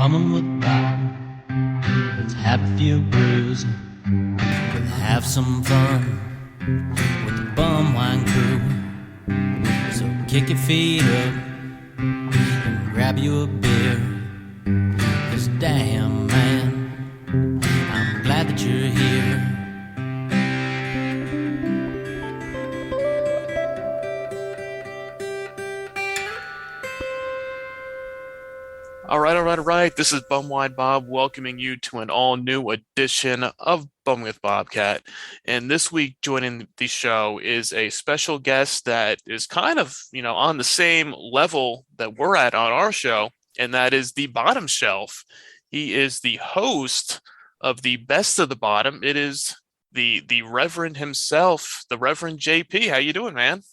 bumming with Bob. Let's have a few brews, have some fun with the bum wine crew. So kick your feet up and grab you a beer. 'Cause damn man, I'm glad that you're here. All right. This is Bumwide Bob welcoming you to an all-new edition of Bum with Bobcat. And this week, joining the show is a special guest that is kind of, on the same level that we're at on our show, and that is the Bottom Shelf. He is the host of the Best of the Bottom. It is the Reverend himself, the Reverend JP. How you doing, man?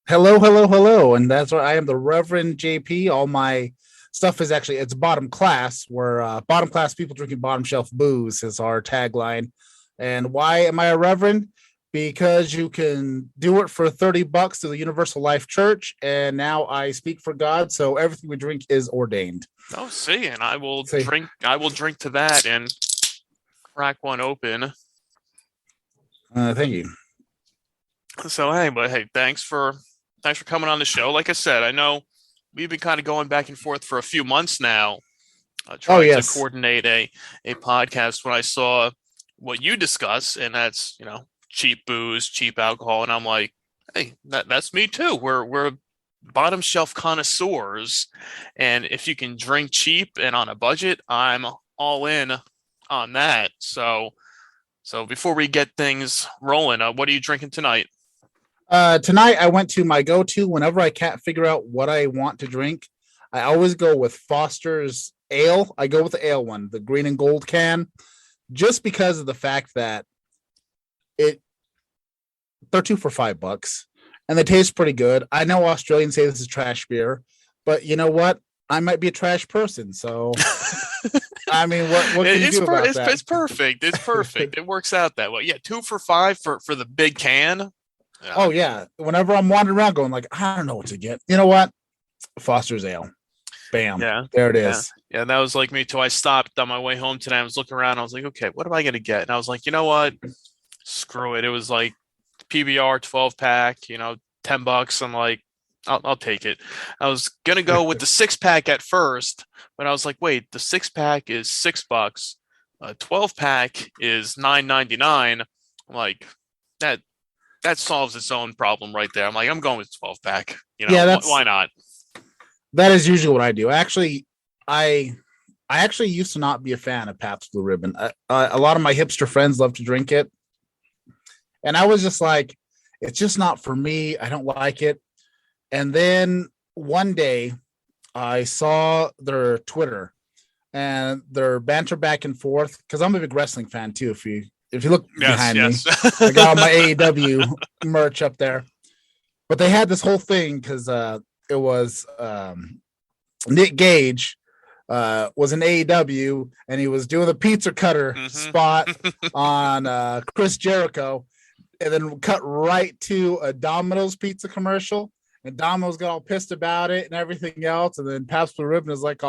Hello. And that's right. I am the Reverend JP. All my stuff is actually, it's bottom class, where bottom class people drinking bottom shelf booze is our tagline. And why am I a reverend? Because you can do it for $30 to the Universal Life Church, and now I speak for God, so everything we drink is ordained. Oh, see, and I will drink to that and crack one open. Thank you. So hey, thanks for coming on the show. Like I said, I know we've been kind of going back and forth for a few months now, trying to coordinate a podcast. When I saw what you discuss, and that's cheap booze, cheap alcohol, and I'm like, hey, that's me too. We're bottom shelf connoisseurs, and if you can drink cheap and on a budget, I'm all in on that. So before we get things rolling, what are you drinking tonight? Tonight I went to my go-to whenever I can't figure out what I want to drink. I always go with Foster's Ale. I go with the ale one, the green and gold can, just because of the fact that they're two for $5 and they taste pretty good. I know Australians say this is trash beer, but you know what? I might be a trash person, so I mean, what can you do about that? It's perfect. It's perfect. It works out that way. Yeah, 2 for $5 for the big can. Yeah. Oh yeah. Whenever I'm wandering around going like, I don't know what to get. You know what? Foster's Ale. Bam. Yeah. There it is. Yeah, that was like me too. I stopped on my way home today. I was looking around. I was like, okay, what am I going to get? And I was like, you know what? Screw it. It was like PBR 12-pack, $10. I'm like, I'll take it. I was going to go with the 6-pack at first, but I was like, wait, the 6-pack is $6. 12-pack is $9.99. I'm like, that solves its own problem right there. I'm like, I'm going with 12-pack. Why not? That is usually what I do. Actually, I actually used to not be a fan of Pabst Blue Ribbon. A lot of my hipster friends love to drink it, and I was just like, it's just not for me. I don't like it. And then one day, I saw their Twitter and their banter back and forth, because I'm a big wrestling fan too. If you look behind me, I got all my AEW merch up there. But they had this whole thing because it was Nick Gage was in AEW, and he was doing the pizza cutter spot on Chris Jericho, and then cut right to a Domino's pizza commercial. And Domino's got all pissed about it and everything else. And then Pabst Blue Ribbon is like,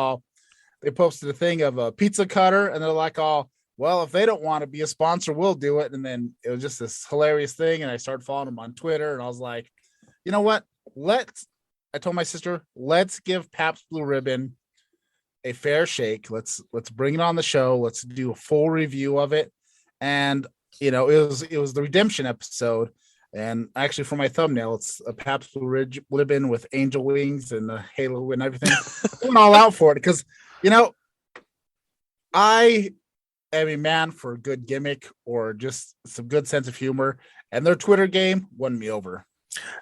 they posted a thing of a pizza cutter, and they're like, well, if they don't want to be a sponsor, we'll do it. And then it was just this hilarious thing. And I started following them on Twitter, and I was like, you know what? I told my sister, let's give Pabst Blue Ribbon a fair shake. Let's bring it on the show. Let's do a full review of it. And, it was the redemption episode. And actually, for my thumbnail, it's a Pabst Blue Ribbon with angel wings and the halo and everything. I went all out for it because, I am a man for a good gimmick or just some good sense of humor, and their Twitter game won me over.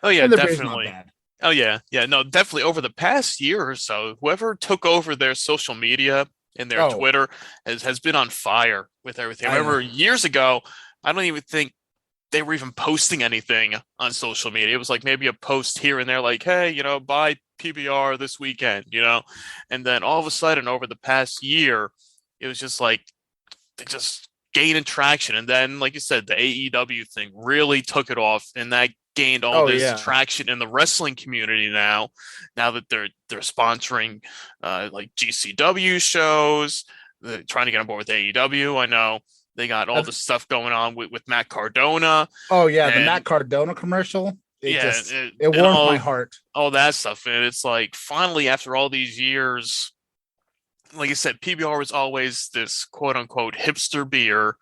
Oh yeah, definitely. Oh yeah, no, definitely. Over the past year or so, whoever took over their social media and their Twitter has been on fire with everything. I remember years ago, I don't even think they were even posting anything on social media. It was like maybe a post here and there, like, hey, buy PBR this weekend, and then all of a sudden, over the past year, it was just like they just gaining traction. And then, like you said, the AEW thing really took it off, and that gained all this traction in the wrestling community now that they're sponsoring like GCW shows. They're trying to get on board with AEW. I know they got all this stuff going on with Matt Cardona. Oh yeah, the Matt Cardona commercial. It warmed my heart. All that stuff. And it's like, finally, after all these years, like I said, PBR was always this quote unquote hipster beer.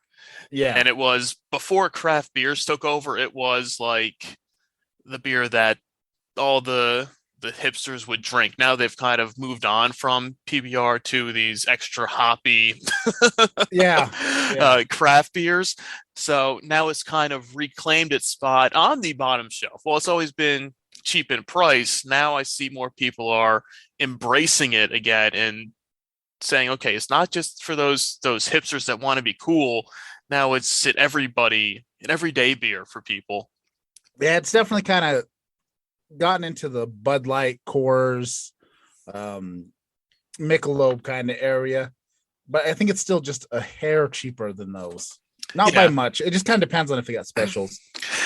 Yeah. And it was, before craft beers took over, it was like the beer that all the hipsters would drink. Now they've kind of moved on from PBR to these extra hoppy craft beers. So now it's kind of reclaimed its spot on the bottom shelf. Well, it's always been cheap in price. Now I see more people are embracing it again and saying, okay, it's not just for those hipsters that want to be cool. Now it's an everyday beer for people. Yeah, it's definitely kind of gotten into the Bud Light, Coors, Michelob kind of area, but I think it's still just a hair cheaper than those. Not by much. It just kind of depends on if they got specials.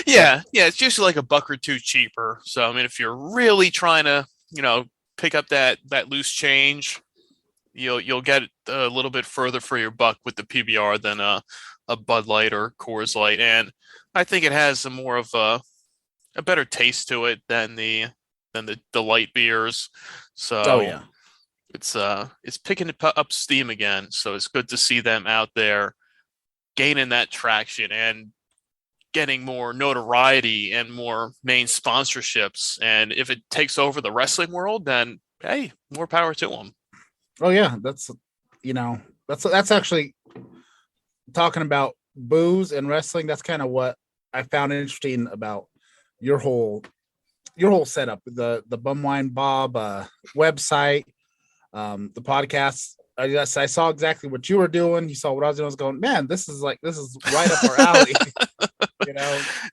Yeah, it's usually like $1 or $2 cheaper. So I mean, if you're really trying to, pick up that loose change, you'll get a little bit further for your buck with the PBR than a Bud Light or Coors Light, and I think it has a more of a better taste to it than the light beers. So it's picking up steam again. So it's good to see them out there gaining that traction and getting more notoriety and more main sponsorships. And if it takes over the wrestling world, then hey, more power to them. Oh yeah, that's actually, talking about booze and wrestling. That's kind of what I found interesting about your whole setup, the Bumwine Bob website, the podcast. I saw exactly what you were doing. You saw what I was doing. I was going, man, this is right up our alley.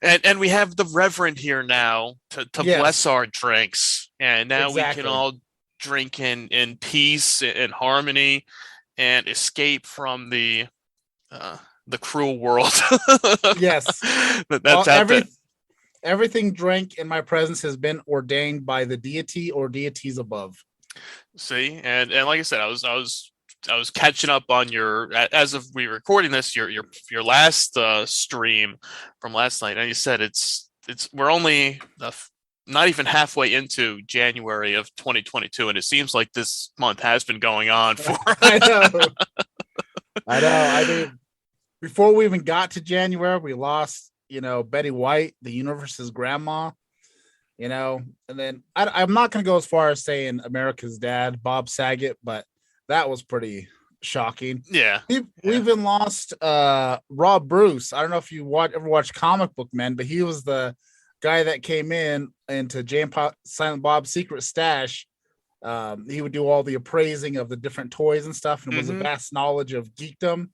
And we have the Reverend here now to bless our drinks, and now we can all drink in peace and harmony and escape from the cruel world. Yes, that's out there. Everything drank in my presence has been ordained by the deity or deities above. See, and like I said, I was catching up on your, as of we recording this, your last stream from last night, and you said we're only not even halfway into January of 2022, and it seems like this month has been going on for. I know. I mean, before we even got to January, we lost, Betty White, the universe's grandma, and then I'm not going to go as far as saying America's dad, Bob Saget, but that was pretty shocking. Yeah. We even lost Rob Bruce. I don't know if you ever watched Comic Book Men, but he was the guy that came into Silent Bob's secret stash. He would do all the appraising of the different toys and stuff, and was a vast knowledge of geekdom.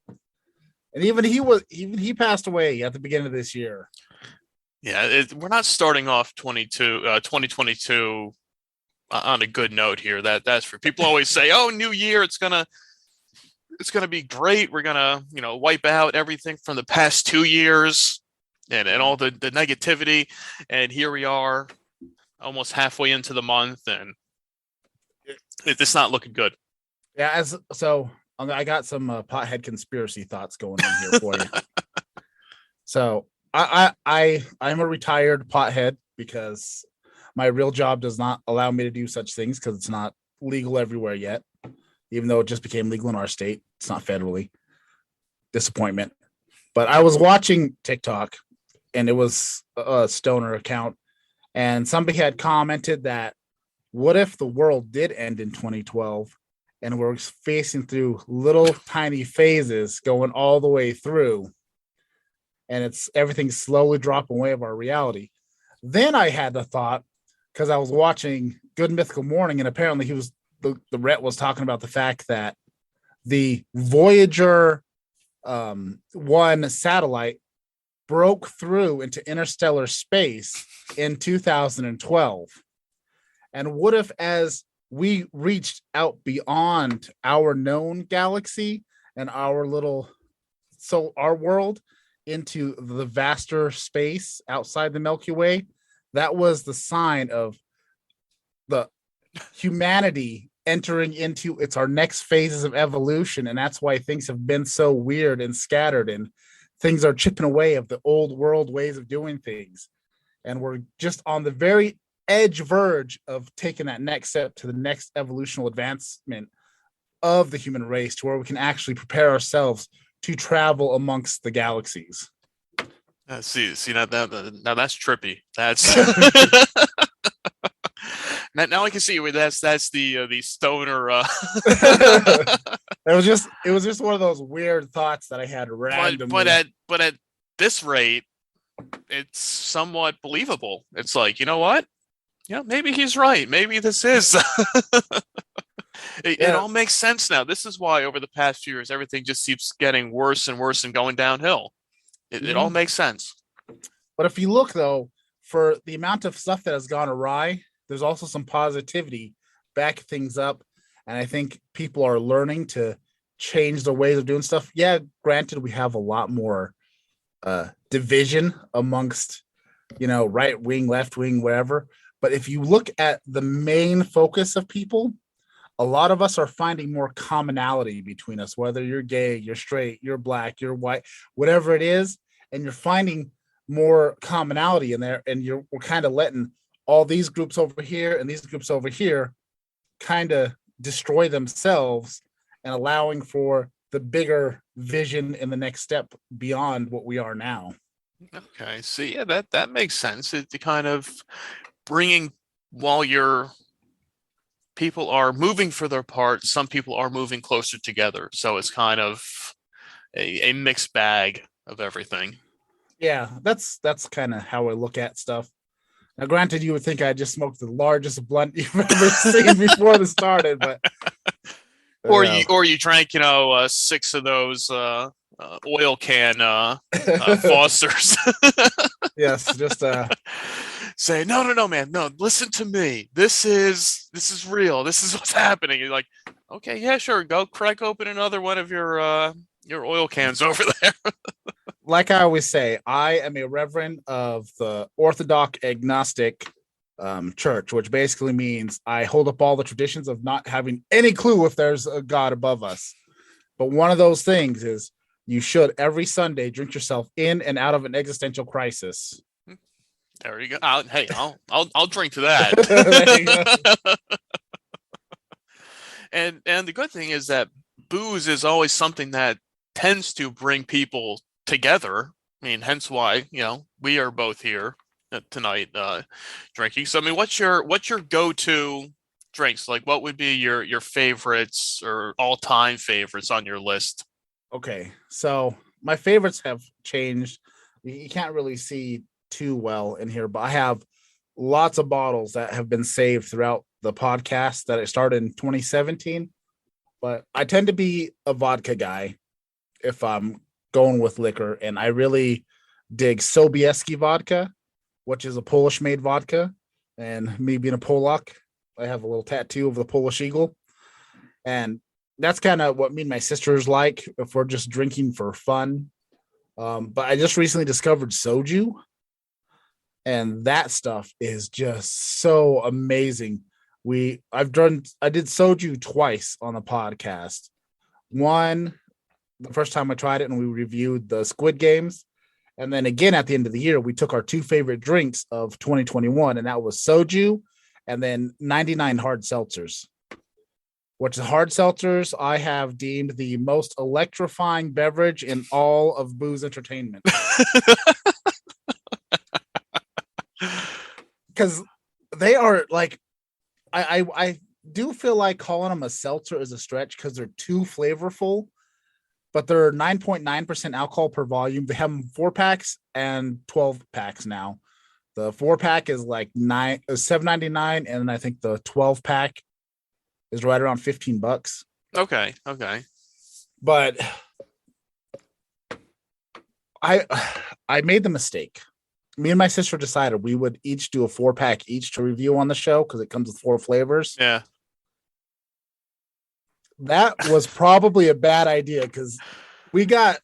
And even he passed away at the beginning of this year. Yeah, we're not starting off 2022 on a good note here. That's for people always say, "Oh, new year, it's gonna be great. We're gonna wipe out everything from the past 2 years and all the negativity." And here we are, almost halfway into the month, and it's not looking good. Yeah, I got some pothead conspiracy thoughts going on here for you. So I'm a retired pothead because my real job does not allow me to do such things because it's not legal everywhere yet, even though it just became legal in our state. It's not federally. Disappointment. But I was watching TikTok, and it was a stoner account, and somebody had commented that, what if the world did end in 2012 and we're facing through little tiny phases going all the way through, and everything slowly dropping away of our reality? Then I had the thought, because I was watching Good Mythical Morning, and apparently the Rhett was talking about the fact that the Voyager 1 satellite broke through into interstellar space in 2012. And what if, as we reached out beyond our known galaxy and our little so our world into the vaster space outside the Milky Way, that was the sign of the humanity entering into our next phases of evolution. And that's why things have been so weird and scattered, and things are chipping away of the old world ways of doing things. And we're just on the very verge of taking that next step to the next evolutional advancement of the human race, to where we can actually prepare ourselves to travel amongst the galaxies. See now that's trippy. That's now I can see where that's the stoner. It was just one of those weird thoughts that I had randomly. But at this rate, it's somewhat believable. It's like, you know what? Yeah, maybe he's right. Maybe this is. It all makes sense now. This is why over the past few years, everything just keeps getting worse and worse and going downhill. It all makes sense. But if you look, though, for the amount of stuff that has gone awry, there's also some positivity, back things up. And I think people are learning to change their ways of doing stuff. Yeah, granted, we have a lot more division amongst, right wing, left wing, whatever. But if you look at the main focus of people, a lot of us are finding more commonality between us, whether you're gay, you're straight, you're black, you're white, whatever it is. And you're finding more commonality in there. And we're kind of letting all these groups over here and these groups over here kind of destroy themselves, and allowing for the bigger vision in the next step beyond what we are now. Okay. See, yeah, that makes sense. It's kind of bringing, while people are moving for their part, some people are moving closer together. So it's kind of a mixed bag of everything. Yeah, that's kind of how I look at stuff. Now, granted, you would think I just smoked the largest blunt you've ever seen before this started, but or you drank, 6 of those oil can Fosters. Yes, just say no, man, no. Listen to me. This is real. This is what's happening. You're like, okay, yeah, sure. Go crack open another one of your oil cans over there. Like I always say, I am a reverend of the Orthodox Agnostic Church, which basically means I hold up all the traditions of not having any clue if there's a God above us. But one of those things is you should every Sunday drink yourself in and out of an existential crisis. There you go. I'll drink to that. And the good thing is that booze is always something that tends to bring people together. I mean, hence why, we are both here tonight drinking. So I mean, what's your go-to drinks? Like, what would be your favorites or all-time favorites on your list? Okay, so my favorites have changed. You can't really see too well in here, but I have lots of bottles that have been saved throughout the podcast that it started in 2017. But I tend to be a vodka guy if I'm going with liquor, and I really dig Sobieski vodka, which is a Polish made vodka. And me being a Polak, I have a little tattoo of the Polish eagle, and that's kind of what me and my sisters like if we're just drinking for fun. But I just recently discovered soju, and that stuff is just so amazing. I did soju twice on the podcast. One, the first time I tried it and we reviewed the Squid Games. And then again, at the end of the year, we took our 2 favorite drinks of 2021, and that was soju and then 99 hard seltzers, which the hard seltzers I have deemed the most electrifying beverage in all of booze entertainment. Because they are like, I do feel like calling them a seltzer is a stretch because they're too flavorful, but they're 9.9% alcohol per volume. They have 4-packs and 12-packs now. The 4-pack is like $7.99, and I think the 12-pack is right around $15. Okay. But I made the mistake. Me and my sister decided we would each do a 4-pack each to review on the show because it comes with 4 flavors. Yeah. That was probably a bad idea because we got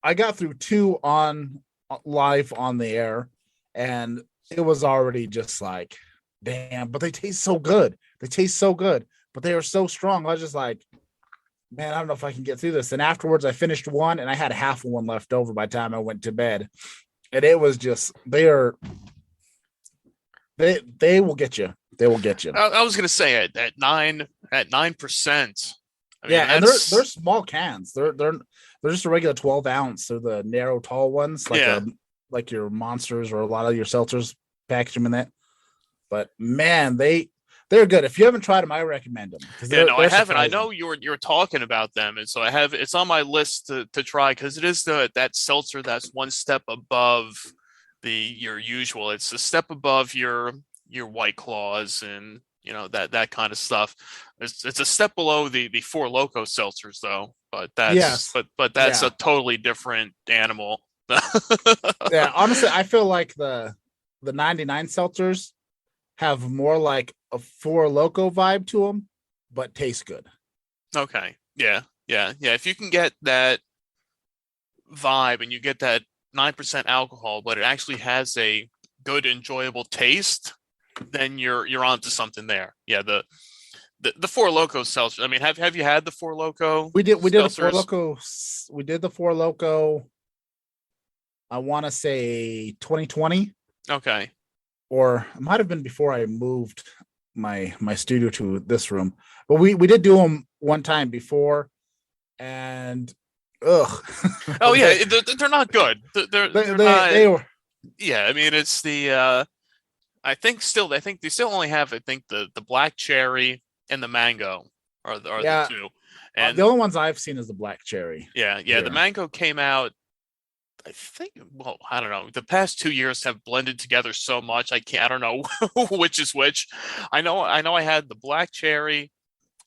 I got through 2 on live on the air, and it was already just like, damn. But they taste so good. But they are so strong. I was just like, man, I don't know if I can get through this. And afterwards, I finished one, and I had half of one left over by the time I went to bed. And it was just they will get you. They will get you. I was gonna say at 9%. Yeah, and they're small cans. They're just a regular 12 ounce. They're the narrow, tall ones, like your Monsters or a lot of your seltzers. Package them in that. But man, they're good. If you haven't tried them, I recommend them. No, I haven't. I know you're talking about them, and so it's on my list to try because it is that seltzer that's one step above your usual. It's a step above your White Claws and that kind of stuff. It's a step below the Four Loko seltzers though, but that's a totally different animal. Yeah, honestly, I feel like the 99 seltzers have more like a Four Loko vibe to them, but taste good. Okay. Yeah. If you can get that vibe and you get that 9% alcohol, but it actually has a good, enjoyable taste, then you're onto something there. Yeah. The Four Loko seltzer. I mean, have you had the Four Loko? We did the Four Loko. We did the Four Loko. I want to say 2020. Okay. Or it might have been before I moved my studio to this room, but we did do them one time before, and ugh. Oh yeah, they're not good. They were. Yeah, I mean it's the. I think they still only have the black cherry and the mango are the two, and the only ones I've seen is the black cherry. Yeah. The mango came out. I think, well, I don't know. The past 2 years have blended together so much. I don't know which is which. I know I had the black cherry.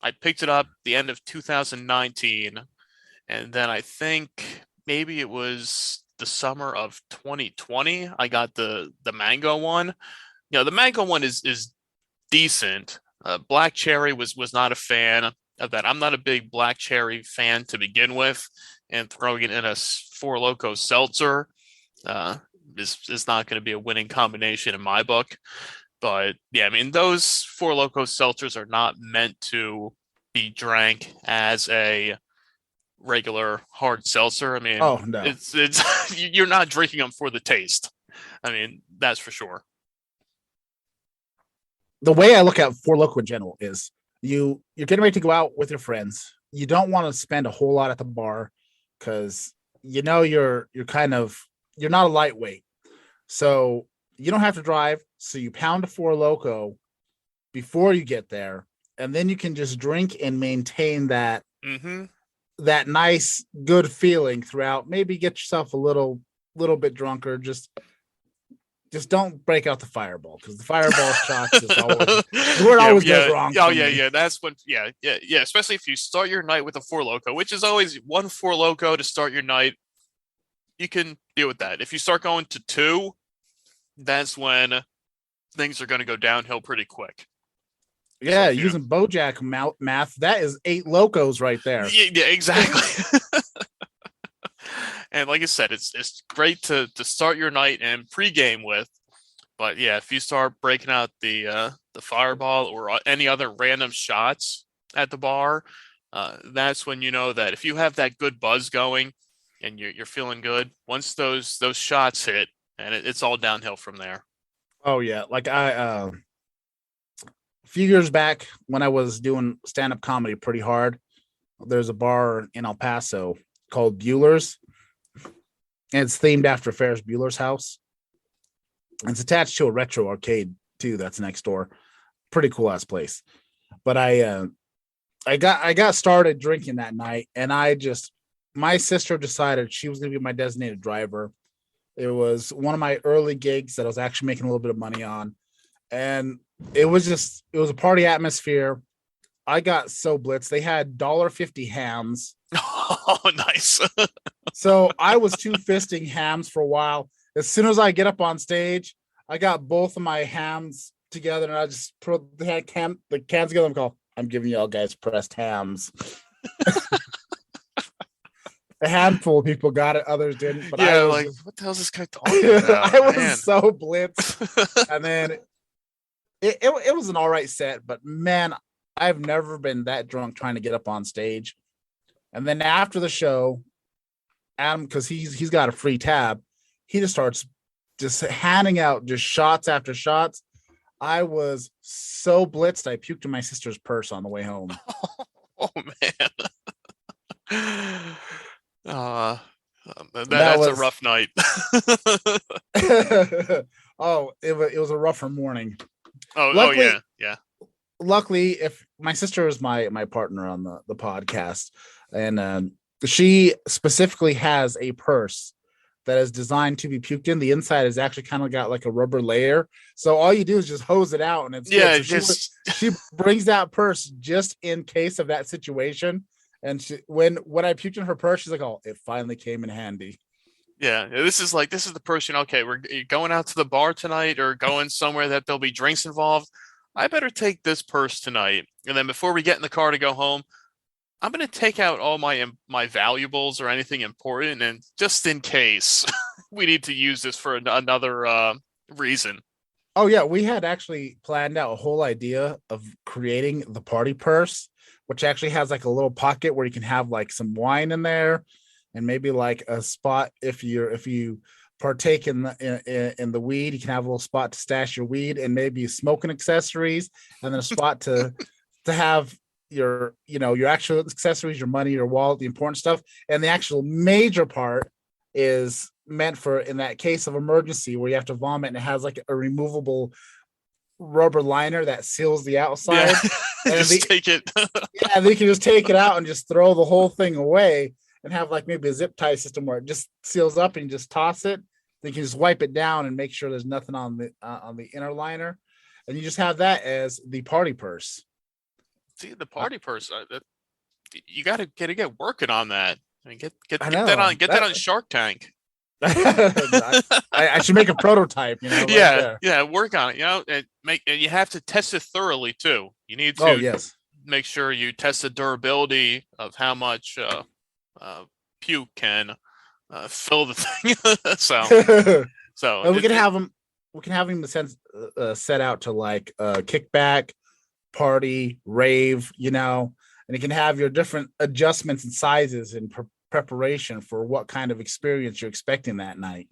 I picked it up the end of 2019. And then I think maybe it was the summer of 2020. I got the mango one. The mango one is decent. Black cherry was not a fan of that. I'm not a big black cherry fan to begin with. And throwing it in a Four Loko seltzer is not going to be a winning combination in my book. But yeah, I mean, those Four Loko seltzers are not meant to be drank as a regular hard seltzer. I mean, oh no, it's you're not drinking them for the taste. I mean, that's for sure. The way I look at Four Loko in general is you're getting ready to go out with your friends. You don't want to spend a whole lot at the bar, because you're not a lightweight, so you don't have to drive. So you pound a Four Loko before you get there, and then you can just drink and maintain that that nice good feeling throughout. Maybe get yourself a little bit drunker. Just don't break out the fireball, because the fireball shots is always always goes wrong. Oh yeah. That's when especially if you start your night with a Four Loko, which is always one Four Loko to start your night. You can deal with that. If you start going to 2, that's when things are going to go downhill pretty quick. Yeah, so, using Bojack math, that is 8 Locos right there. Yeah, exactly. And like I said, it's great to start your night and pregame with, but yeah, if you start breaking out the fireball or any other random shots at the bar, that's when you know that if you have that good buzz going and you're feeling good, once those shots hit, and it's all downhill from there. Oh yeah, like a few years back when I was doing stand-up comedy pretty hard, there's a bar in El Paso called Bueller's. And it's themed after Ferris Bueller's house. It's attached to a retro arcade too. That's next door. Pretty cool ass place. But I got started drinking that night, and my sister decided she was going to be my designated driver. It was one of my early gigs that I was actually making a little bit of money on, and it was a party atmosphere. I got so blitzed. They had $1.50 hams. Oh, nice. So I was 2-fisting hams for a while. As soon as I get up on stage, I got both of my hams together, and I just put the cans together and go, I'm giving y'all guys pressed hams. a handful of people got it, others didn't. But yeah, I was like, just, what the hell is this guy talking about? I was Man. so blitzed. And then it was an all right set, but man, I've never been that drunk trying to get up on stage. And then after the show, Adam, because he's got a free tab, he just starts just handing out just shots after shots. I was so blitzed, I puked in my sister's purse on the way home. Oh man. That's a rough night. Oh, it was a rougher morning. Luckily, yeah. Luckily, if my sister is my partner on the podcast, and she specifically has a purse that is designed to be puked in. The inside is actually kind of got like a rubber layer, so all you do is just hose it out, and it's good. So she brings that purse just in case of that situation. And when I puked in her purse, she's like, "Oh, it finally came in handy." Yeah, this is the person. Okay, we're going out to the bar tonight, or going somewhere that there'll be drinks involved. I better take this purse tonight, and then before we get in the car to go home, I'm going to take out all my valuables or anything important, and just in case we need to use this for another reason. Oh yeah, we had actually planned out a whole idea of creating the party purse, which actually has like a little pocket where you can have like some wine in there, and maybe like a spot if you partake in the weed, you can have a little spot to stash your weed, and maybe smoking accessories, and then a spot to have your actual accessories, your money, your wallet, the important stuff. And the actual major part is meant for in that case of emergency where you have to vomit, and it has like a removable rubber liner that seals the outside. Yeah. And take it. Yeah, they can just take it out and just throw the whole thing away, and have like maybe a zip tie system where it just seals up and you just toss it. They can just wipe it down and make sure there's nothing on the inner liner, and you just have that as the party purse. See, the party purse, you got to get working on that. I mean, get that on Shark Tank. I should make a prototype. Yeah, work on it. And you have to test it thoroughly too. You need to make sure you test the durability of how much puke can fill the thing. so and we can have them. We can have him set out to like kickback, party, rave, and you can have your different adjustments and sizes in preparation for what kind of experience you're expecting that night.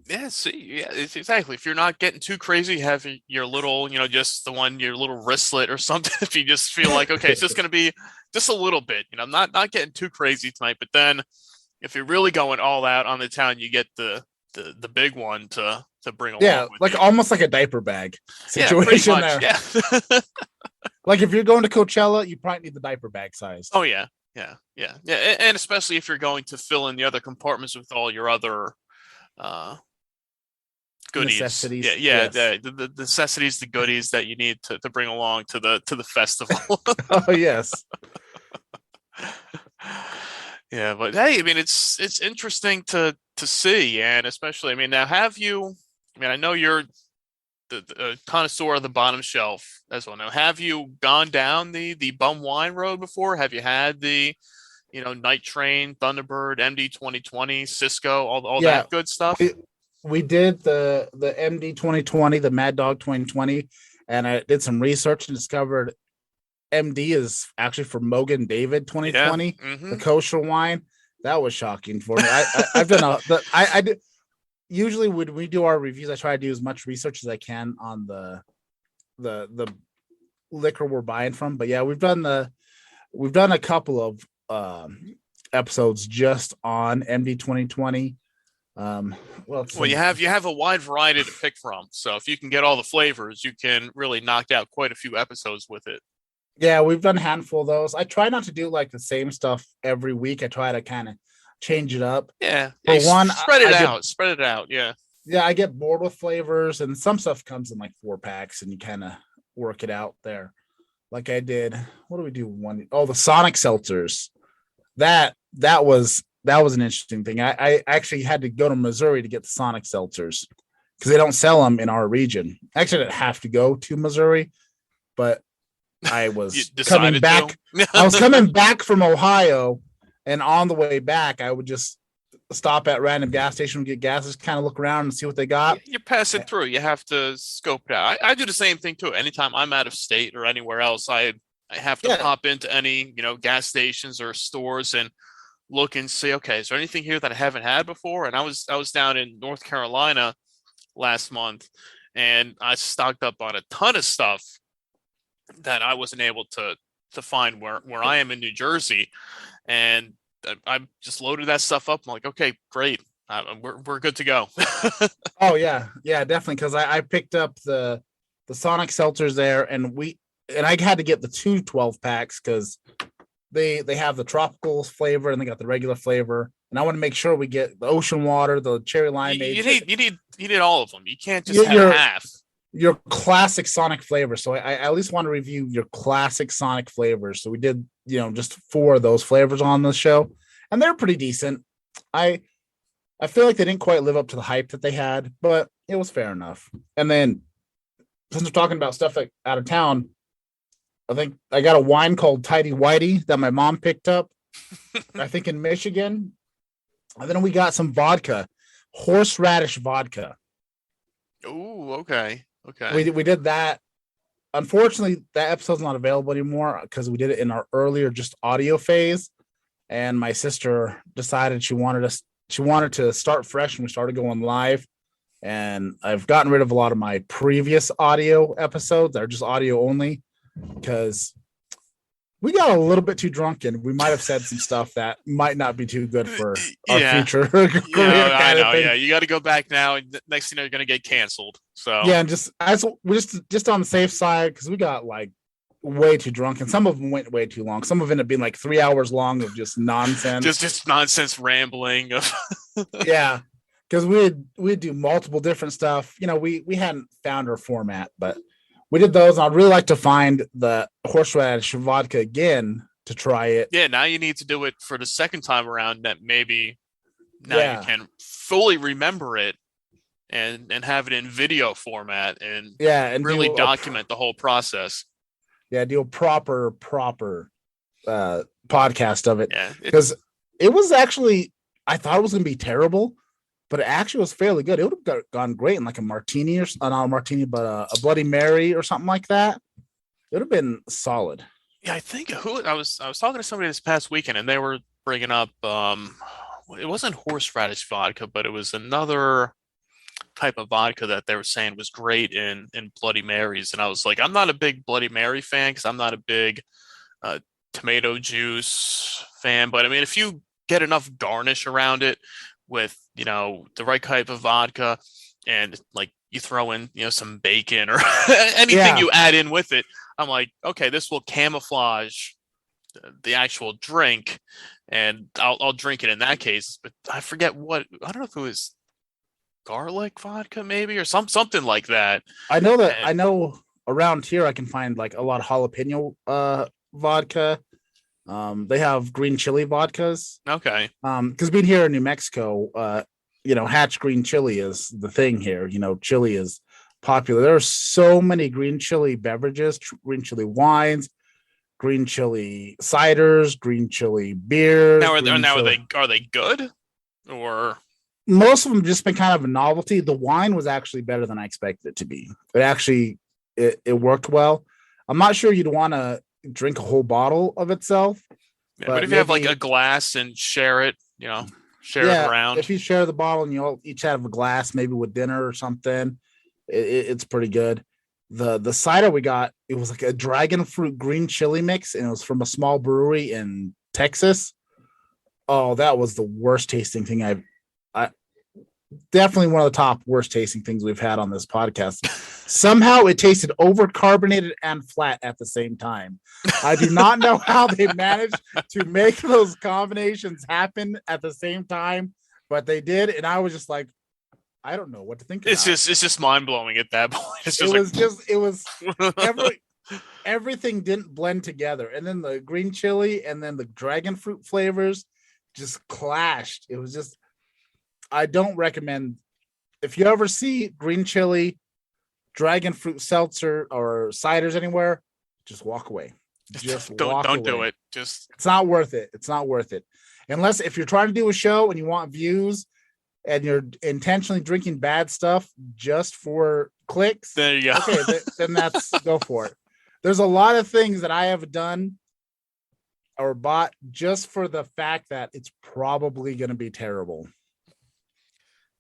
Yeah, it's exactly. If you're not getting too crazy, have your little, just your little wristlet or something. If you just feel like, okay, it's just going to be just a little bit, not getting too crazy tonight. But then, if you're really going all out on the town, you get the big one to bring along. Yeah, like almost like a diaper bag situation there. Yeah. Like if you're going to Coachella, you probably need the diaper bag size. Oh yeah. And especially if you're going to fill in the other compartments with all your other goodies. Necessities. Yeah. The necessities, the goodies that you need to bring along to the festival. Oh yes. Yeah, but hey, I mean, it's interesting to see, and especially, I mean, now I know you're the connoisseur of the bottom shelf as well. Now, have you gone down the bum wine road before? Have you had the Night Train, Thunderbird, MD 2020, Cisco, all that good stuff? We did the MD 2020, the Mad Dog 2020, and I did some research and discovered MD is actually for Mogan David 2020, the kosher wine. That was shocking for me. I've done I do. Usually when we do our reviews, I try to do as much research as I can on the liquor we're buying from. But yeah, we've done a couple of episodes just on MD 2020. Well, you have a wide variety to pick from. So if you can get all the flavors, you can really knock out quite a few episodes with it. Yeah, we've done a handful of those. I try not to do like the same stuff every week. I try to kind of change it up. Yeah. Spread it out. Yeah. Yeah, I get bored with flavors, and some stuff comes in like 4 packs, and you kind of work it out there. Like I did. What do we do? The Sonic seltzers. That was an interesting thing. I actually had to go to Missouri to get the Sonic seltzers because they don't sell them in our region. Actually, I didn't have to go to Missouri, but I was coming back. I was coming back from Ohio, And on the way back, I would just stop at random gas station, get gas, just kind of look around and see what they got. You're passing through. You have to scope it out. I do the same thing too. Anytime I'm out of state or anywhere else, I have to pop into any, gas stations or stores and look and see, okay, is there anything here that I haven't had before? And I was down in North Carolina last month, and I stocked up on a ton of stuff that I wasn't able to find where I am in New Jersey. And I just loaded that stuff up. I'm like, okay, great. We're good to go. Oh yeah, definitely. Because I picked up the Sonic seltzers there, and I had to get the 2 12-packs because they have the tropical flavor and they got the regular flavor. And I want to make sure we get the ocean water, the cherry limeade. You need all of them. You can't just have half. Your classic Sonic flavor. So I at least want to review your classic Sonic flavors. So we did, just 4 of those flavors on the show, and they're pretty decent. I feel like they didn't quite live up to the hype that they had, but it was fair enough. And then since we're talking about stuff out of town, I think I got a wine called Tidy Whitey that my mom picked up, I think in Michigan. And then we got some vodka, horseradish vodka. Oh, okay. Okay. We did that. Unfortunately, that episode's not available anymore because we did it in our earlier just audio phase. And my sister decided she wanted to start fresh, and we started going live. And I've gotten rid of a lot of my previous audio episodes that are just audio only because we got a little bit too drunk and we might have said some stuff that might not be too good for our future career. I know. Yeah, you got to go back now. And next thing you're going to get canceled. So yeah, and we're just on the safe side because we got like way too drunk, and some of them went way too long. Some of them ended up being like 3 hours long of just nonsense, just nonsense rambling. Yeah, because we'd do multiple different stuff. We hadn't found our format, but we did those. I'd really like to find the horseradish vodka again to try it. Yeah, now you need to do it for the second time around. That maybe now you can fully remember it and have it in video format and really document the whole process. Yeah, do a proper podcast of it. Yeah, because it was actually, I thought it was going to be terrible, but it actually was fairly good. It would have gone great in like a martini or not a martini, but a Bloody Mary or something like that. It would have been solid. Yeah, I think I was talking to somebody this past weekend, and they were bringing up it wasn't horseradish vodka, but it was another type of vodka that they were saying was great in Bloody Marys. And I was like, I'm not a big Bloody Mary fan because I'm not a big tomato juice fan. But I mean, if you get enough garnish around it with, the right type of vodka, and like you throw in, some bacon or anything you add in with it, I'm like, okay, this will camouflage the actual drink, and I'll drink it in that case. But I forget I don't know if it was garlic vodka maybe or something like that. I know around here I can find like a lot of jalapeno vodka. They have green chili vodkas. Okay. Because being here in New Mexico, Hatch green chili is the thing here. Chili is popular. There are so many green chili beverages, green chili wines, green chili ciders, green chili beers. Are they good? Or most of them just been kind of a novelty. The wine was actually better than I expected it to be. It worked well. I'm not sure you'd want to drink a whole bottle of itself. Yeah, but if you have like a glass and share it, share it around. If you share the bottle and you all each have a glass, maybe with dinner or something, it's pretty good. The cider we got, it was like a dragon fruit green chili mix, and it was from a small brewery in Texas. Oh, that was the worst tasting thing I definitely one of the top worst tasting things we've had on this podcast. Somehow it tasted over carbonated and flat at the same time. I do not know how they managed to make those combinations happen at the same time, but they did. And I was just like, I don't know what to think. It's just mind blowing at that point. Everything didn't blend together. And then the green chili and then the dragon fruit flavors just clashed. It was just, I don't recommend, if you ever see green chili, dragon fruit seltzer or ciders anywhere, just walk away. Don't do it. It's not worth it. It's not worth it. unless if you're trying to do a show and you want views and you're intentionally drinking bad stuff just for clicks, there you go. Okay, then that's go for it. There's a lot of things that I have done or bought just for the fact that it's probably going to be terrible.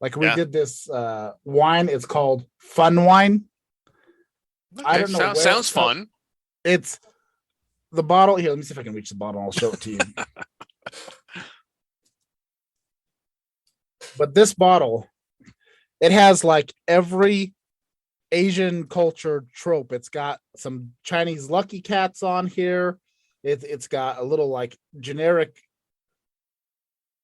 Like we did this wine. It's called Fun Wine. Okay, I don't know. Sounds fun. It's the bottle here. Let me see if I can reach the bottle. I'll show it to you. But this bottle, it has like every Asian culture trope. It's got some Chinese lucky cats on here. It's got a little like generic,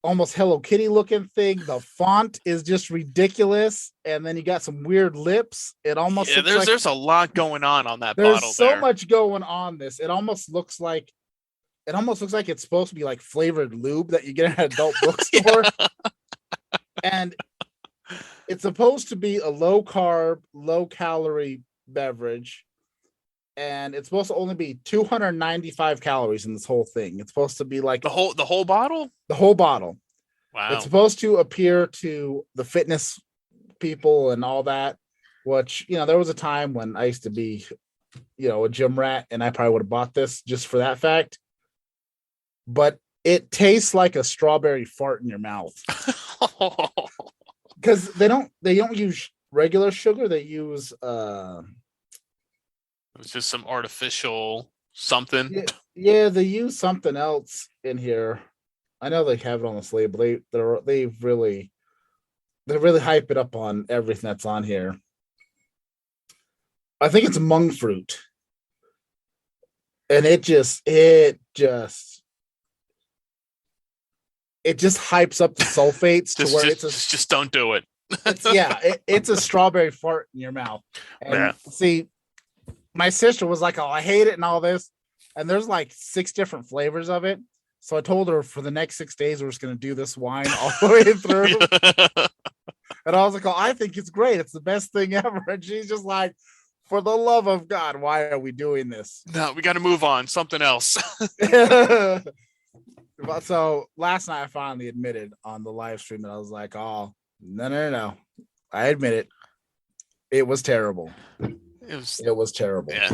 almost Hello Kitty looking thing. The font is just ridiculous, and then you got some weird lips. It almost there's a lot going on that there's bottle. There's so much going on this. It almost looks like it's supposed to be like flavored lube that you get at an adult bookstore. And it's supposed to be a low carb, low calorie beverage. And it's supposed to only be 295 calories in this whole thing. It's supposed to be like the whole bottle? The whole bottle. Wow. It's supposed to appear to the fitness people and all that, which, there was a time when I used to be, a gym rat, and I probably would have bought this just for that fact. But it tastes like a strawberry fart in your mouth. Because they don't use regular sugar. They use it's just some artificial something. Yeah, they use something else in here. I know they have it on this label. They really hype it up on everything that's on here. I think it's monk fruit. And it just hypes up the sulfates to where just don't do it. It's a strawberry fart in your mouth. And see, my sister was like, "Oh, I hate it," and all this. And there's like 6 different flavors of it. So I told her for the next 6 days we're just going to do this wine all the way through. And I was like, "Oh, I think it's great. It's the best thing ever." And she's just like, "For the love of God, why are we doing this?" No, we got to move on. Something else. So last night I finally admitted on the live stream that I was like, "Oh, no. I admit it. It was terrible. It was terrible." Yeah.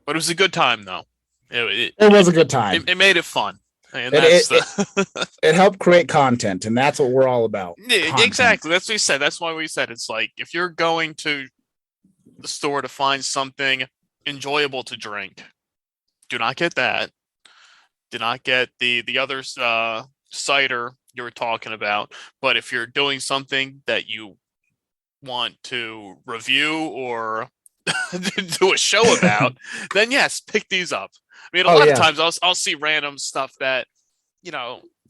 But it was a good time, though. It was a good time. It made it fun. And it helped create content, and that's what we're all about. Exactly. That's what we said. That's why we said it's like if you're going to the store to find something enjoyable to drink, do not get that. Do not get the other cider you were talking about. But if you're doing something that you want to review or do a show about, then yes, pick these up. I mean, a lot of times I'll see random stuff that,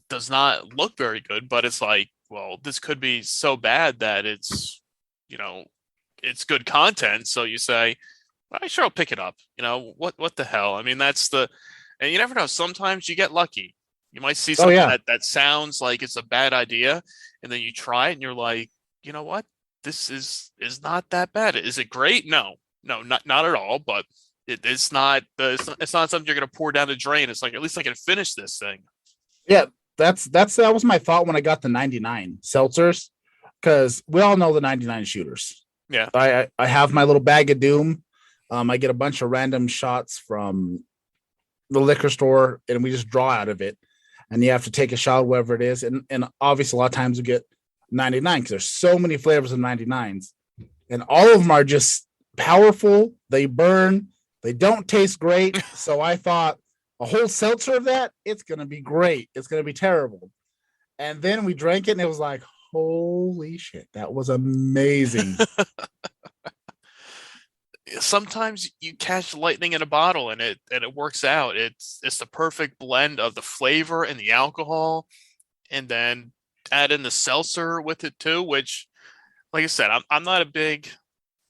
does not look very good, but it's like, well, this could be so bad that it's, it's good content. So you say, well, sure, I'll pick it up. What the hell? I mean, and you never know. Sometimes you get lucky. You might see something that sounds like it's a bad idea, and then you try it and you're like, you know what? This is not that bad. Is it great? No, not at all. But it's not something you're going to pour down the drain. It's like, at least I can finish this thing. Yeah, that was my thought when I got the 99 seltzers, because we all know the 99 shooters. Yeah, I have my little bag of doom. I get a bunch of random shots from the liquor store, and we just draw out of it, and you have to take a shot, whatever it is. And obviously a lot of times we get 99 because there's so many flavors of 99s, and all of them are just powerful. They burn. They don't taste great. So I thought a whole seltzer of that, it's going to be great. It's going to be terrible. And then we drank it and it was like, holy shit, that was amazing. Sometimes you catch lightning in a bottle and it works out. It's the perfect blend of the flavor and the alcohol, and then add in the seltzer with it too, which, like I said, I'm not a big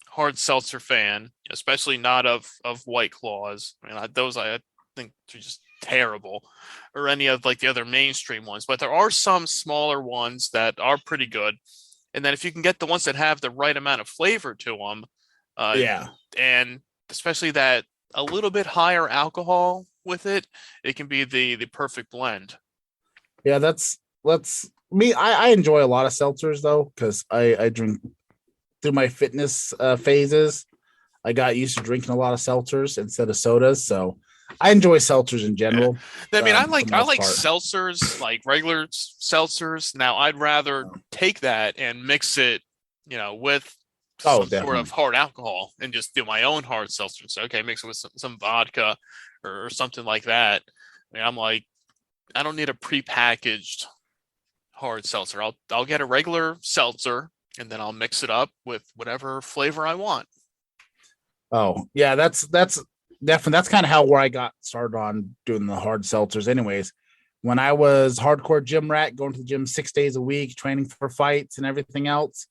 hard seltzer fan, especially not of White Claws. I mean, those I think are just terrible, or any of like the other mainstream ones. But there are some smaller ones that are pretty good. And then if you can get the ones that have the right amount of flavor to them, and especially that a little bit higher alcohol with it, it can be the perfect blend. Yeah, let's me. I enjoy a lot of seltzers though, because I drink through my fitness phases. I got used to drinking a lot of seltzers instead of sodas, so I enjoy seltzers in Yeah. general. I mean, For the I most like part. seltzers, like regular seltzers. Now, I'd rather take that and mix it, with Oh, some sort of definitely. hard alcohol and just do my own hard seltzer. So, okay, mix it with some vodka or something like that. I mean, I'm like, I don't need a prepackaged hard seltzer. I'll get a regular seltzer and then I'll mix it up with whatever flavor I want. Oh, yeah, that's definitely that's kind of how where I got started on doing the hard seltzers. Anyways, when I was hardcore gym rat, going to the gym 6 days a week, training for fights and everything else,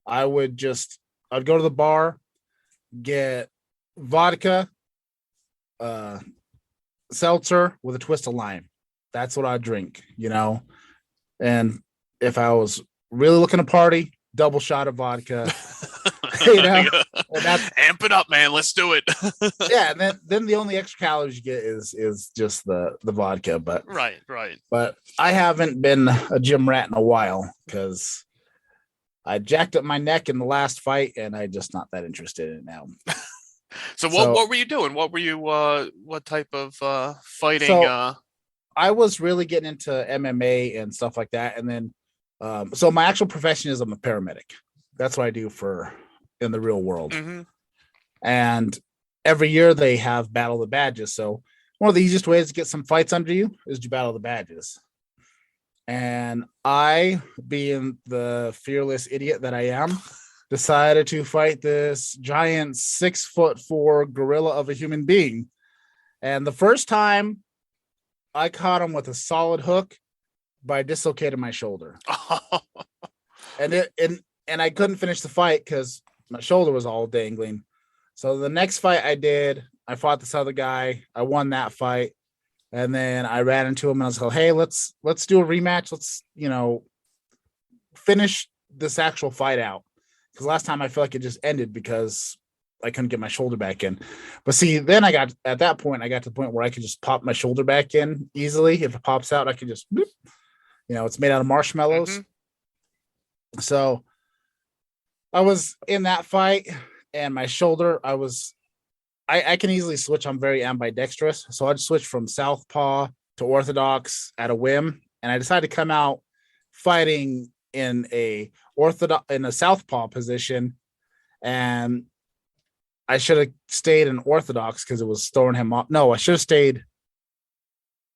I would just I'd go to the bar, get vodka, uh, seltzer with a twist of lime. That's what I drink, And if I was really looking to party, double shot of vodka, you know, and that's Amp it up, man. Let's do it. yeah. And then the only extra calories you get is just the vodka. But right. but I haven't been a gym rat in a while because I jacked up my neck in the last fight, and I'm just not that interested in it now. So So what were you doing? What were you what type of fighting so I was really getting into MMA and stuff like that, and then so my actual profession is I'm a paramedic. That's what I do for in the real world. mm-hmm. And every year they have battle the badges. So one of the easiest ways to get some fights under you is to battle the badges. And I, being the fearless idiot that I am, decided to fight this giant 6'4" gorilla of a human being. And the first time I caught him with a solid hook, but I dislocated my shoulder. And I couldn't finish the fight because my shoulder was all dangling. So the next fight I did, I fought this other guy. I won that fight. And then I ran into him and I was like, hey, let's do a rematch. Let's, finish this actual fight out. Because last time I feel like it just ended because I couldn't get my shoulder back in. But see, then I got to the point where I could just pop my shoulder back in easily. If it pops out, I could just, boop. It's made out of marshmallows. Mm-hmm. So I was in that fight and my shoulder, I can easily switch. I'm very ambidextrous. So I'd switch from southpaw to orthodox at a whim. And I decided to come out fighting in a southpaw position. And I should have stayed in orthodox because it was throwing him off. No, I should have stayed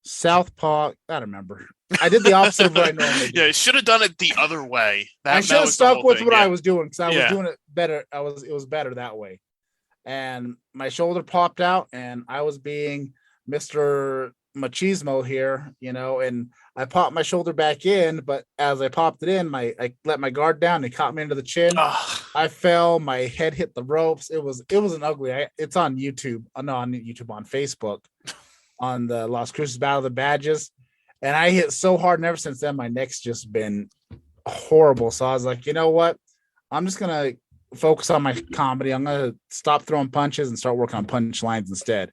southpaw. I don't remember. I did the opposite of what I normally do. Yeah, should have done it the other way. I should have stuck with what I was doing because I was doing it better. It was better that way. And my shoulder popped out and I was being Mr. Machismo here, and I popped my shoulder back in, but as I popped it in, I let my guard down and it caught me into the chin. I fell, my head hit the ropes. It was an ugly, it's on YouTube. No, on YouTube, on Facebook, on the Las Cruces Battle of the Badges. And I hit so hard, and ever since then, my neck's just been horrible. So I was like, you know what? I'm just going to focus on my comedy. I'm going to stop throwing punches and start working on punch lines instead.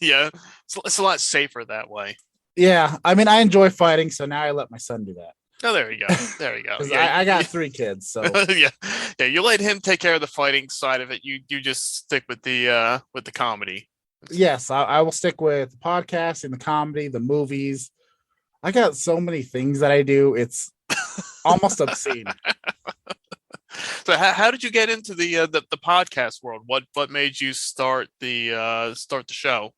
Yeah. It's a lot safer that way. Yeah. I mean, I enjoy fighting. So now I let my son do that. Oh, there you go. There you go. Yeah, I got 3 kids. So yeah. You let him take care of the fighting side of it. You just stick with the comedy. Yes. I will stick with the podcast and the comedy, the movies. I got so many things that I do. It's almost obscene. So how did you get into the podcast world? What made you start the show?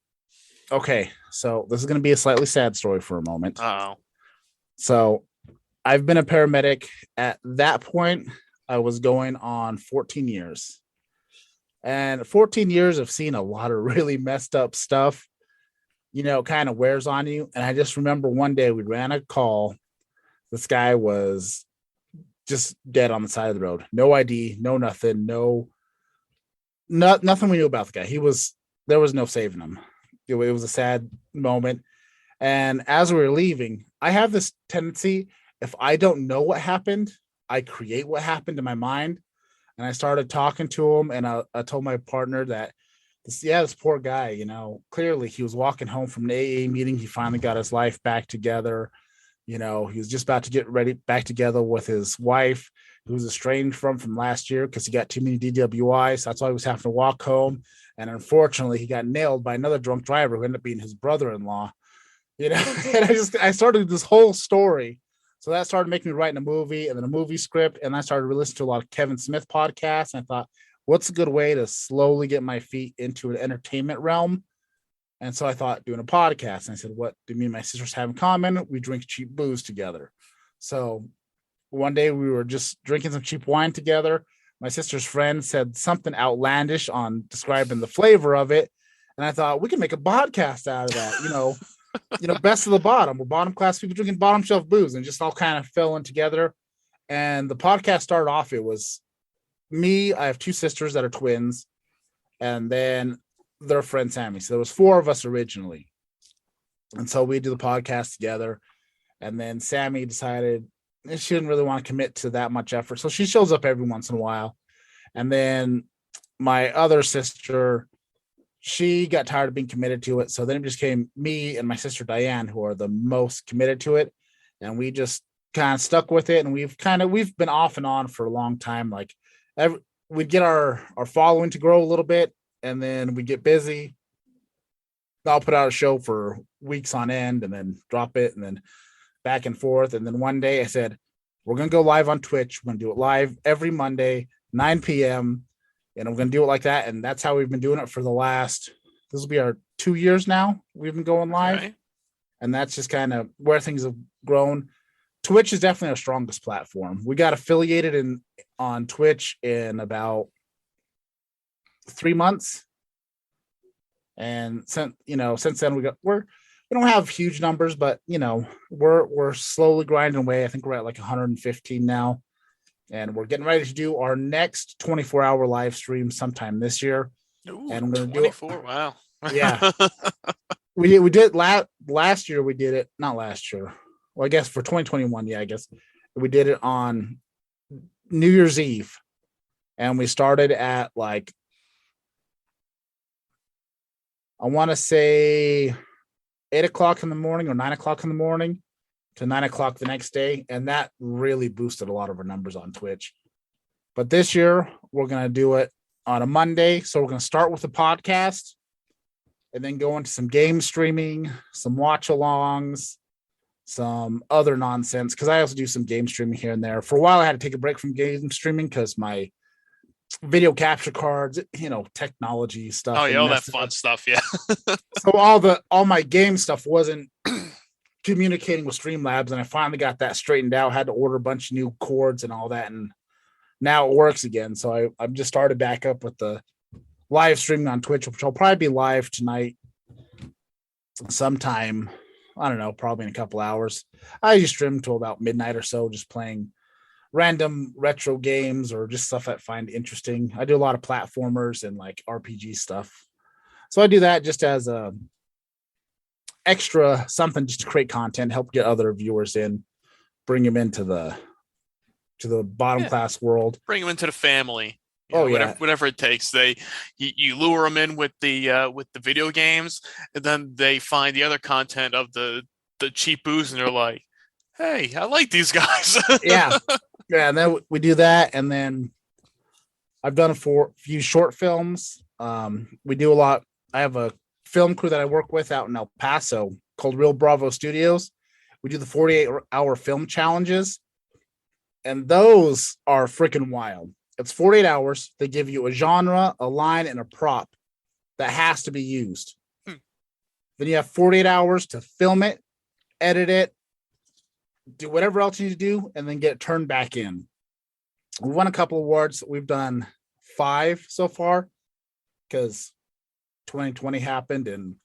Okay, so this is going to be a slightly sad story for a moment. Oh, so I've been a paramedic. At that point, I was going on 14 years, and 14 years of seeing a lot of really messed up stuff. Kind of wears on you. And I just remember one day we ran a call. This guy was just dead on the side of the road. No ID, no nothing, nothing we knew about the guy. There was no saving him. It was a sad moment. And as we were leaving, I have this tendency, if I don't know what happened, I create what happened in my mind. And I started talking to him, and I told my partner that this poor guy, clearly he was walking home from an AA meeting. He finally got his life back together. He was just about to get ready back together with his wife, who was estranged from last year because he got too many DWIs. That's why he was having to walk home. And unfortunately, he got nailed by another drunk driver who ended up being his brother-in-law. And I started this whole story. So that started making me writing a movie and then a movie script. And I started listening to a lot of Kevin Smith podcasts. And I thought, what's a good way to slowly get my feet into an entertainment realm? And so I thought doing a podcast. And I said, what do me and my sisters have in common? We drink cheap booze together. So one day we were just drinking some cheap wine together. My sister's friend said something outlandish on describing the flavor of it. And I thought we can make a podcast out of that, best of the bottom. We're bottom class people drinking bottom shelf booze, and just all kind of fell in together. And the podcast started off, it was me. I have two sisters that are twins, and then their friend Sammy. So there was four of us originally. And so we do the podcast together. And then Sammy decided she didn't really want to commit to that much effort. So she shows up every once in a while. And then my other sister, she got tired of being committed to it. So then it just came me and my sister Diane, who are the most committed to it. And we just kind of stuck with it. And we've been off and on for a long time. Like we'd get our following to grow a little bit, and then we get busy. I'll put out a show for weeks on end and then drop it, and then back and forth. And then one day I said, we're going to go live on Twitch. We're going to do it live every Monday, 9 p.m. And I'm going to do it like that. And that's how we've been doing it for this will be our 2 years now. We've been going live. Okay. And that's just kind of where things have grown. Twitch is definitely our strongest platform. We got affiliated on Twitch in about 3 months. And since then we don't have huge numbers, but we're slowly grinding away. I think we're at like 115 now, and we're getting ready to do our next 24-hour live stream sometime this year. Ooh, and we're going to do 24. Wow. Yeah. we did last year. We did it, not last year. Well, I guess for 2021. Yeah, I guess we did it on New Year's Eve, and we started at like, I want to say 8 o'clock in the morning or 9 o'clock in the morning to 9 o'clock the next day. And that really boosted a lot of our numbers on Twitch. But this year we're going to do it on a Monday. So we're going to start with the podcast and then go into some game streaming, some watch alongs, some other nonsense. Cause I also do some game streaming here and there. For a while I had to take a break from game streaming because my video capture cards, technology stuff. Oh yeah, all that fun stuff. Yeah. So all my game stuff wasn't communicating with Streamlabs, and I finally got that straightened out. Had to order a bunch of new cords and all that, and now it works again. So I've just started back up with the live streaming on Twitch, which will probably be live tonight sometime. I don't know, probably in a couple hours. I just stream till about midnight or so, just playing random retro games or just stuff I find interesting. I do a lot of platformers and like RPG stuff. So I do that just as a extra something, just to create content, help get other viewers in, bring them into the bottom class world. Bring them into the family. Whatever it takes. You lure them in with the video games, and then they find the other content of the cheap booze, and they're like, hey, I like these guys. Yeah. And then we do that, and then I've done a few short films. We do a lot. I have a film crew that I work with out in El Paso called Real Bravo Studios. We do the 48-hour film challenges, and those are freaking wild. It's 48 hours. They give you a genre, a line, and a prop that has to be used. Then you have 48 hours to film it, edit it, do whatever else you need to do, and then get it turned back in. We won a couple awards. We've done 5 so far because 2020 happened and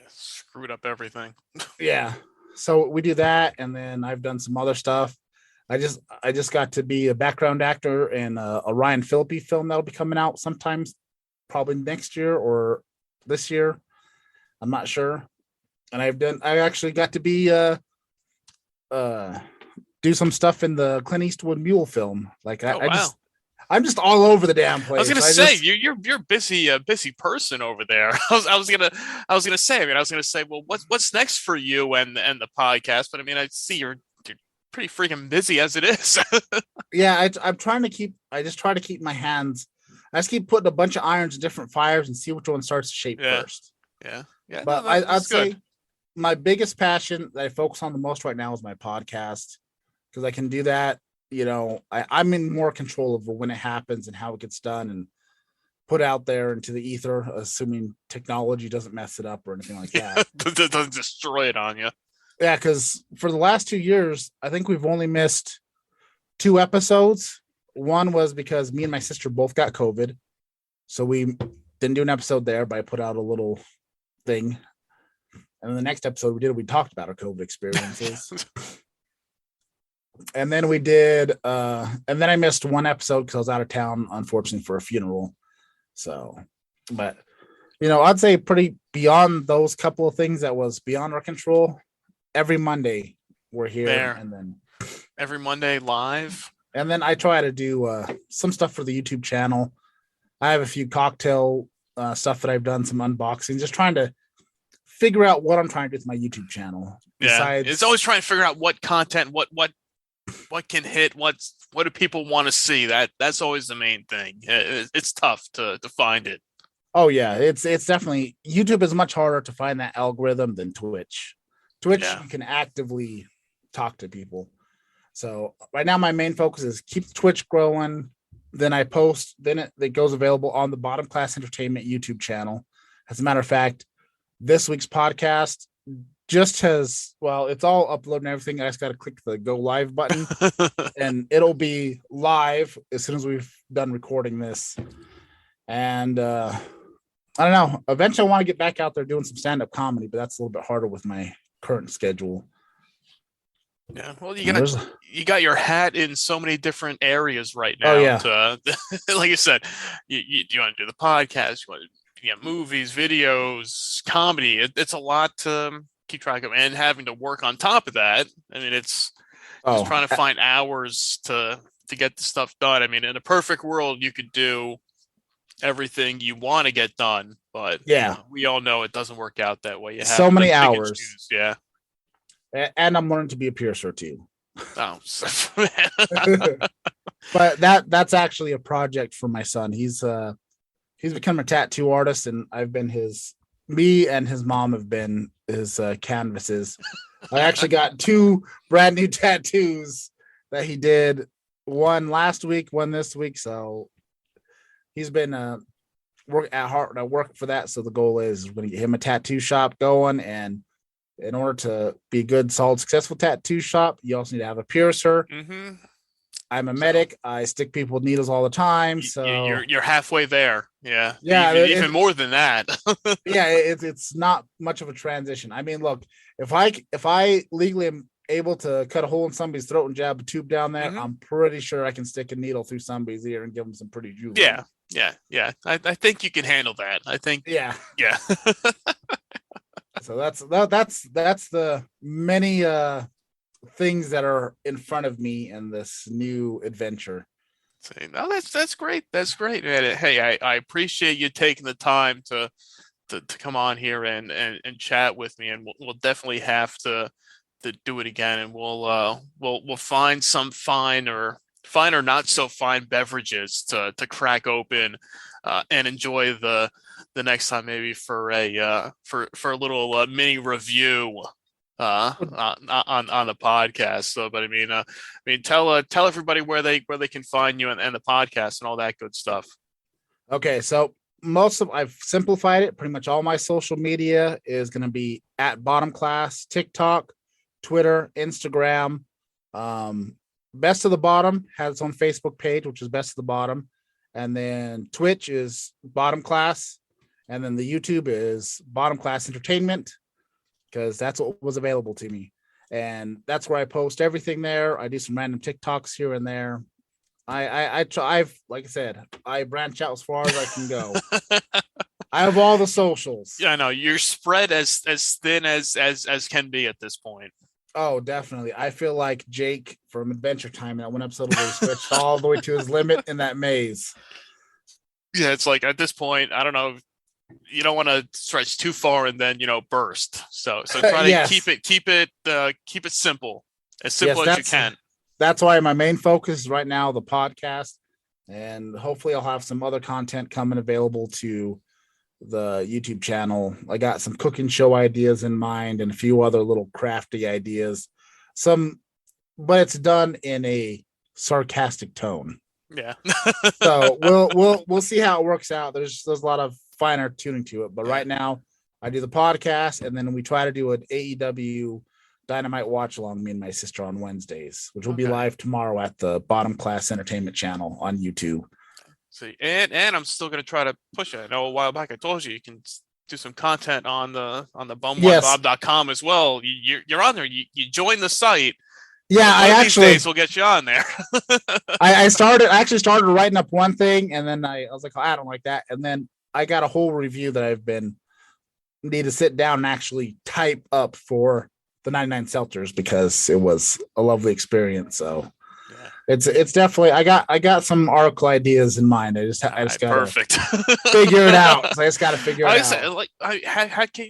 screwed up everything. Yeah. So we do that, and then I've done some other stuff. I just got to be a background actor in a Ryan Phillippe film that'll be coming out sometimes, probably next year or this year. I'm not sure. And I actually got to be do some stuff in the Clint Eastwood Mule film. Like I I'm just all over the damn place. I was gonna say you're busy, busy person over there. I was gonna say, well, what's next for you and the podcast? But I mean, I see you're pretty freaking busy as it is. Yeah, I'm trying to keep. I just try to keep my hands. I just keep putting a bunch of irons in different fires and see which one starts to shape first. Yeah. But no, I'd say my biggest passion that I focus on the most right now is my podcast, because I can do that. I'm in more control over when it happens and how it gets done and put out there into the ether, assuming technology doesn't mess it up or anything like that. Doesn't destroy it on you. Yeah, because for the last 2 years, I think we've only missed 2 episodes. One was because me and my sister both got COVID, so we didn't do an episode there, but I put out a little thing. And then the next episode we talked about our COVID experiences. And then we did, and then I missed one episode because I was out of town, unfortunately, for a funeral. So, but, I'd say pretty beyond those couple of things that was beyond our control. Every Monday we're here. And then every Monday live. And then I try to do some stuff for the YouTube channel. I have a few cocktail stuff that I've done, some unboxing, just trying to figure out what I'm trying to do with my YouTube channel. Besides, it's always trying to figure out what content, what can hit, what do people want to see. That's always the main thing. It's tough to find it. Oh yeah, it's definitely, YouTube is much harder to find that algorithm than Twitch. You can actively talk to people. So right now my main focus is keep Twitch growing. Then I post, then it goes available on the Bottom Class Entertainment YouTube channel. As a matter of fact, this week's podcast just it's all uploaded and everything. I just got to click the go live button and it'll be live as soon as we've done recording this. And I don't know, eventually I want to get back out there doing some stand-up comedy, but that's a little bit harder with my current schedule. Yeah, well, you got your hat in so many different areas right now. Oh yeah, like you said, you want to do the podcast, you want to movies, videos, comedy. It's a lot to keep track of, and having to work on top of that. I mean, it's just trying to find hours to get the stuff done. I mean, in a perfect world, you could do everything you want to get done, but we all know it doesn't work out that way. You have so many hours. Yeah. And I'm learning to be a piercer too. Oh, but that's actually a project for my son. He's become a tattoo artist, and me and his mom have been his canvases. I actually got 2 brand new tattoos that he did. One last week, one this week. So he's been work for that. So the goal is we're going to get him a tattoo shop going, and in order to be a good, solid, successful tattoo shop, you also need to have a piercer. Mm-hmm. I'm a medic. I stick people with needles all the time. So you're halfway there. Yeah. Yeah. Even more than that. Yeah. It's not much of a transition. I mean, look, if I legally am able to cut a hole in somebody's throat and jab a tube down there, mm-hmm. I'm pretty sure I can stick a needle through somebody's ear and give them some pretty juice. Yeah. I think you can handle that. I think. Yeah. So that's the many things that are in front of me in this new adventure. No, that's great. That's great. Hey, I appreciate you taking the time to come on here and chat with me, and we'll definitely have to do it again, and we'll find some fine or not so fine beverages to crack open and enjoy the next time, maybe for a little mini review on the podcast. So, but I mean, tell everybody where they can find you and the podcast and all that good stuff. Okay, so I've simplified it. Pretty much all my social media is going to be at Bottom Class: TikTok, Twitter, Instagram. Best of the Bottom has its own Facebook page, which is Best of the Bottom, and then Twitch is Bottom Class, and then the YouTube is Bottom Class Entertainment, because that's what was available to me, and that's where I post everything there. I do some random TikToks here and there. I've like I said, I branch out as far as I can go. I have all the socials. Yeah, I know you're spread as thin as can be at this point. Oh, definitely. I feel like Jake from Adventure Time, that one episode where he switched all the way to his limit in that maze. Yeah, it's like at this point, I don't know. You don't want to stretch too far and then burst. So try to Yes. keep it simple, as simple as you can. That's why my main focus is right now the podcast, and hopefully I'll have some other content coming available to the YouTube channel. I got some cooking show ideas in mind and a few other little crafty ideas. But it's done in a sarcastic tone. Yeah. So we'll see how it works out. There's a lot of finer tuning to it, but right now I do the podcast, and then we try to do an AEW Dynamite watch along, me and my sister, on Wednesdays, which will be live tomorrow at the Bottom Class Entertainment channel on YouTube. See, and I'm still going to try to push it. I know a while back I told you can do some content on the bum1bob.com as well. You're on there. You join the site. Yeah, these days we'll get you on there. I actually started writing up one thing, and then I was like, oh, I don't like that. And then I got a whole review that I've need to sit down and actually type up for the 99 Seltzers, because it was a lovely experience. So it's definitely, I got some article ideas in mind. I just got perfect. Figure it out. So I just got to figure it out. How can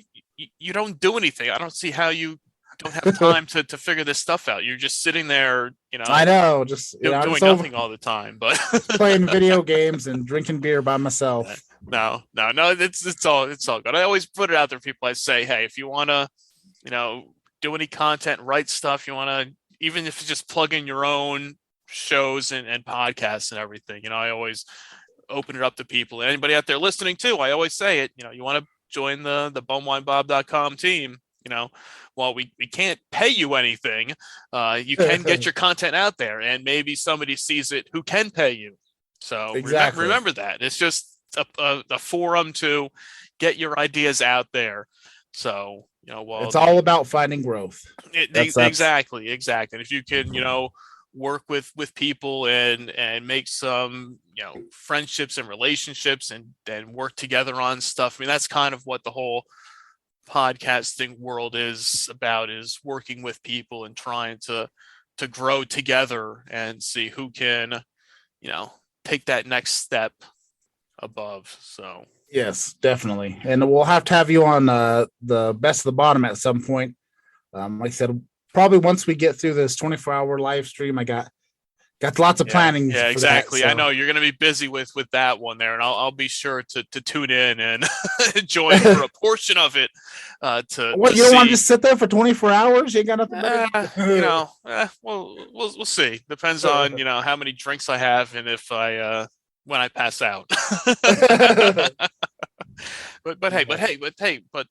you don't do anything? I don't see how you don't have time to figure this stuff out. You're just sitting there, I know, just doing nothing all the time, but playing video games and drinking beer by myself. No, it's all good. I always put it out there. People, I say, hey, if you want to, do any content, write stuff, you want to, even if you just plug in your own shows and podcasts and everything, I always open it up to people. And anybody out there listening too, I always say it, you want to join the bumwinebob.com team. While we can't pay you anything, you can get your content out there, and maybe somebody sees it who can pay you. So remember that. It's just a forum to get your ideas out there. So, it's all about finding growth. Exactly. And if you can, work with people and make some, friendships and relationships and work together on stuff. I mean, that's kind of what the whole podcasting world is about, is working with people and trying to grow together and see who can, take that next step above. So yes, definitely. And we'll have to have you on the Best of the Bottom at some point. Like I said, probably once we get through this 24-hour live stream. I got lots of planning. Yeah, exactly. That, so. I know you're going to be busy with that one there, and I'll be sure to tune in and join for a portion of it. You don't want to just sit there for 24 hours? You ain't got nothing. We'll see. Depends on how many drinks I have and if I when I pass out. but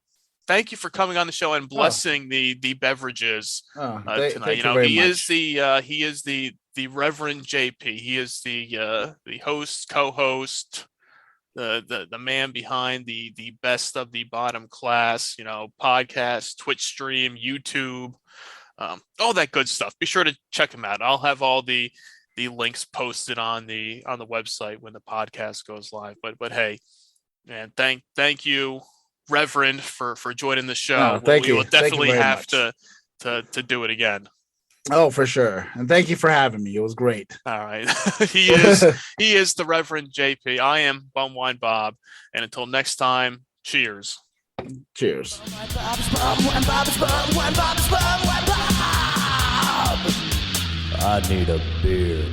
thank you for coming on the show and blessing the beverages tonight. He is the Reverend JP. He is the host, co-host, the man behind the Best of the Bottom Class, podcast, Twitch stream, YouTube, all that good stuff. Be sure to check him out. I'll have all the links posted on the website when the podcast goes live. But hey, man, thank you, Reverend, for joining the show. Thank you. We will definitely have to do it again. Oh, for sure. And thank you for having me. It was great. All right. He is the Reverend JP. I am Bumwine Bob. And until next time, cheers. Cheers. I need a beer.